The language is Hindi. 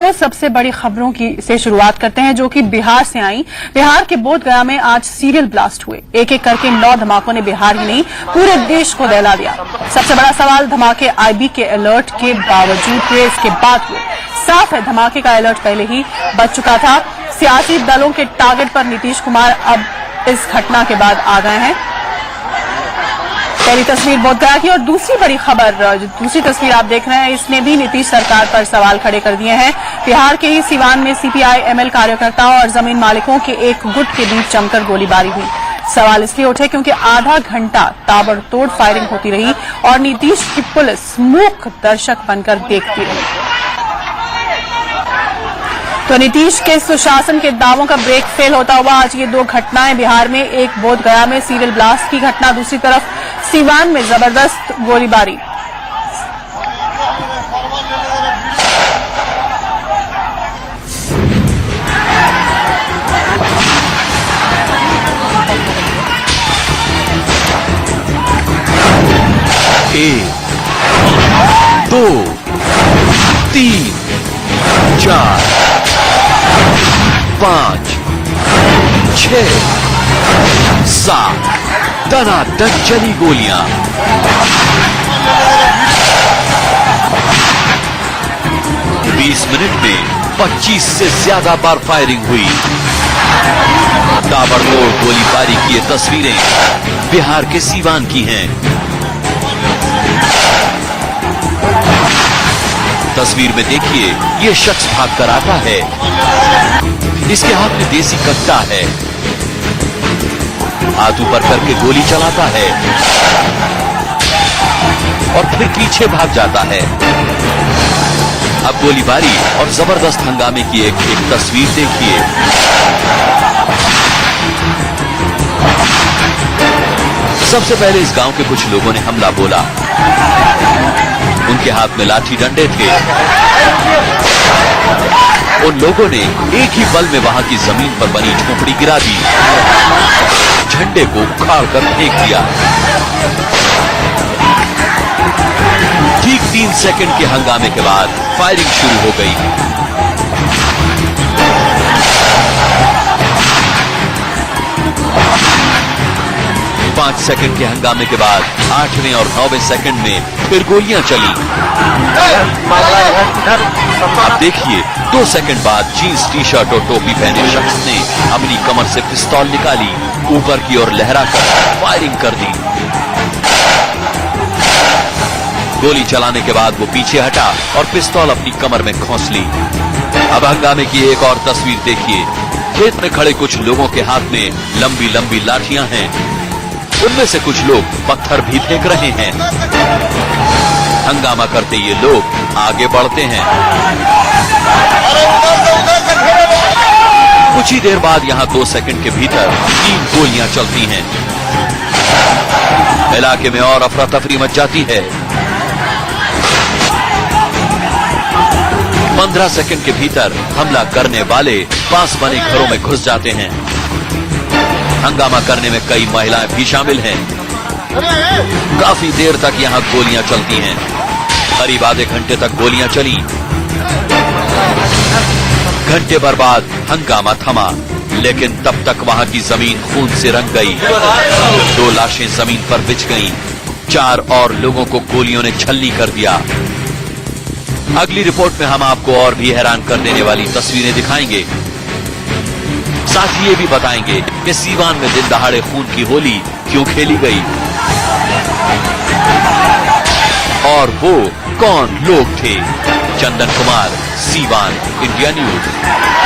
को सबसे बड़ी खबरों की से शुरुआत करते हैं जो कि बिहार से आई। बिहार के बोधगया में आज सीरियल ब्लास्ट हुए। एक एक करके 9 धमाकों ने बिहार ही नहीं पूरे देश को दहला दिया। सबसे बड़ा सवाल धमाके आईबी के अलर्ट के बावजूद हुए, इसके बाद हुए। साफ है धमाके का अलर्ट पहले ही बच चुका था। सियासी दलों के टारगेट पर नीतीश कुमार अब इस घटना के बाद आ गए हैं। पहली तस्वीर बोधगया की और दूसरी बड़ी खबर, दूसरी तस्वीर आप देख रहे हैं, इसने भी नीतीश सरकार पर सवाल खड़े कर दिए हैं। बिहार के ही सिवान में सीपीआई एमएल कार्यकर्ताओं और जमीन मालिकों के एक गुट के बीच जमकर गोलीबारी हुई। सवाल इसलिए उठे क्योंकि आधा घंटा ताबड़तोड़ फायरिंग होती रही और नीतीश की पुलिस मूक दर्शक बनकर देखती रही। तो नीतीश के सुशासन के दावों का ब्रेक फेल होता हुआ आज ये 2 घटनाएं बिहार में, एक बोधगया में सीरियल ब्लास्ट की घटना, दूसरी तरफ सिवान में जबरदस्त गोलीबारी। एक, 2, 3, 4, 5, 6, 7 दनादन चली गोलियां। बीस मिनट में 25 से ज्यादा बार फायरिंग हुई। ताबड़तोड़ गोलीबारी की ये तस्वीरें बिहार के सीवान की हैं। तस्वीर में देखिए ये शख्स भागकर आता है, इसके हाथ में देसी कट्टा है, हाथ ऊपर करके गोली चलाता है और फिर पीछे भाग जाता है। अब गोलीबारी और जबरदस्त हंगामे की एक तस्वीर देखिए। सबसे पहले इस गांव के कुछ लोगों ने हमला बोला। उनके हाथ में लाठी डंडे थे। उन लोगों ने एक ही पल में वहां की जमीन पर बनी झोपड़ी गिरा दी, झंडे को उखाड़ कर फेंक दिया। ठीक 3 सेकंड के हंगामे के बाद फायरिंग शुरू हो गई। पांच सेकंड के हंगामे के बाद 8वें और 9वें सेकंड में फिर गोलियां चली। अब देखिए 2 सेकंड बाद जीन्स टी शर्ट और टोपी पहने शख्स ने अपनी कमर से पिस्तौल निकाली, ऊपर की ओर लहराकर फायरिंग कर दी। गोली चलाने के बाद वो पीछे हटा और पिस्तौल अपनी कमर में खोस ली। अब हंगामे की एक और तस्वीर देखिए। खेत में खड़े कुछ लोगों के हाथ में लंबी लंबी लाठियां हैं। उनमें से कुछ लोग पत्थर भी फेंक रहे हैं। हंगामा करते ये लोग आगे बढ़ते हैं। कुछ ही देर बाद यहां 2 सेकंड के भीतर 3 गोलियां चलती हैं। इलाके में और अफरा तफरी मच जाती है। 15 सेकंड के भीतर हमला करने वाले पास बने घरों में घुस जाते हैं। हंगामा करने में कई महिलाएं भी शामिल हैं। काफी देर तक यहां गोलियां चलती हैं। करीब आधे घंटे तक गोलियां चली। घंटे भर बाद हंगामा थमा, लेकिन तब तक वहां की जमीन खून से रंग गई। 2 लाशें जमीन पर बिछ गईं। 4 और लोगों को गोलियों ने छलनी कर दिया। अगली रिपोर्ट में हम आपको और भी हैरान कर देने वाली तस्वीरें दिखाएंगे। साथ ही ये भी बताएंगे कि सीवान में दिन दहाड़े खून की होली क्यों खेली गई और वो कौन लोग थे। Chandan Kumar, Siwan, India news.